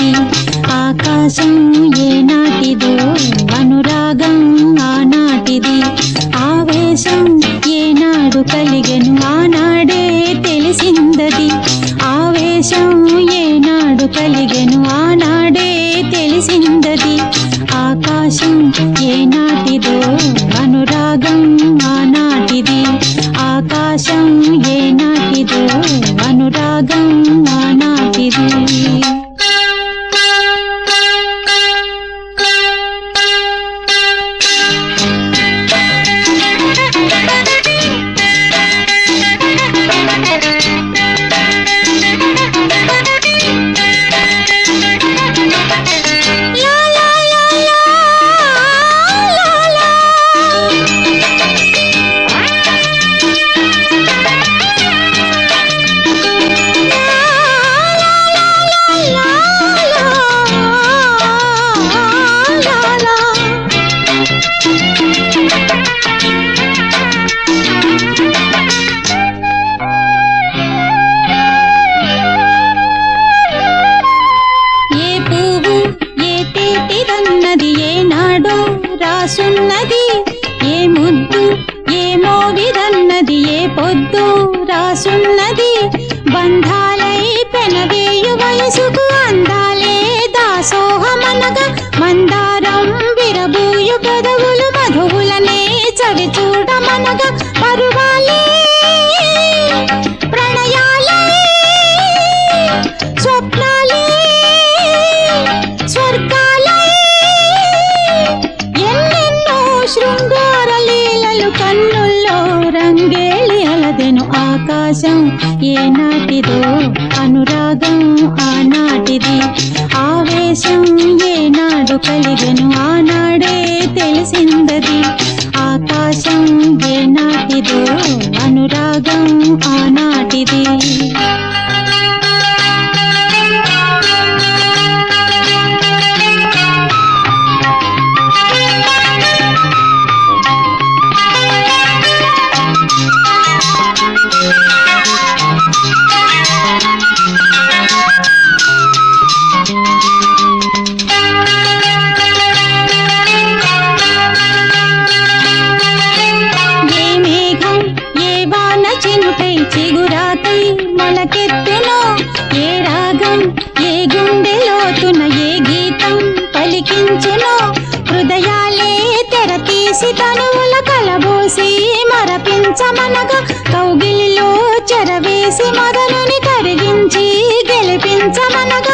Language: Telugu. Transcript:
తెలిసిందది ఆకాశం ఏనాటిదో అనురాగం ఆనాటిది ఆవేశం ఏనాడు కలిగెను ఆనాడే తెలిసిందది ఆవేశం ఏనాడు కలిగెను ఆనాడే తెలిసిందది ఆకాశం ఏనాటిదో అనురాగం ఆనాటిది ఆకాశం ఏనాటిదో అనురాగం ఆనాటిది రాసున్నది ఏ ముద్దు ఏ మోవిదన్నది ఏ పొద్దు రాసున్నది బంధాలై పెనవేయు వయసుకు అందాలే దాసోహమనగా మందారం విరబూయు పెదవులు మధువులనే చవి చూడమనగా పరువాలే ప్రణయాలే స్వప్నాలే స్వర్గాలే శృంగార లీలలు కన్నుల్లో రంగేళి అలదెను ఆకాశం ఏనాటిదో అనురాగం ఆనాటిది ఆవేశం ఏనాడు కలిగెను ఆనాడే తెలిసిందది ఆకాశం ఏనాటిదో అనురాగం ఆనాటిది చిగురాకై మొలకెత్తునో ఏ రాగం ఏ గుండె లోతున ఏ గీతం పలికించునో హృదయాలే తెర తీసి తనువుల కలబోసి మరపించమనగా కౌగిలిలో చెరవేసి మొదలుని కరిగించి గెలిపించమనగా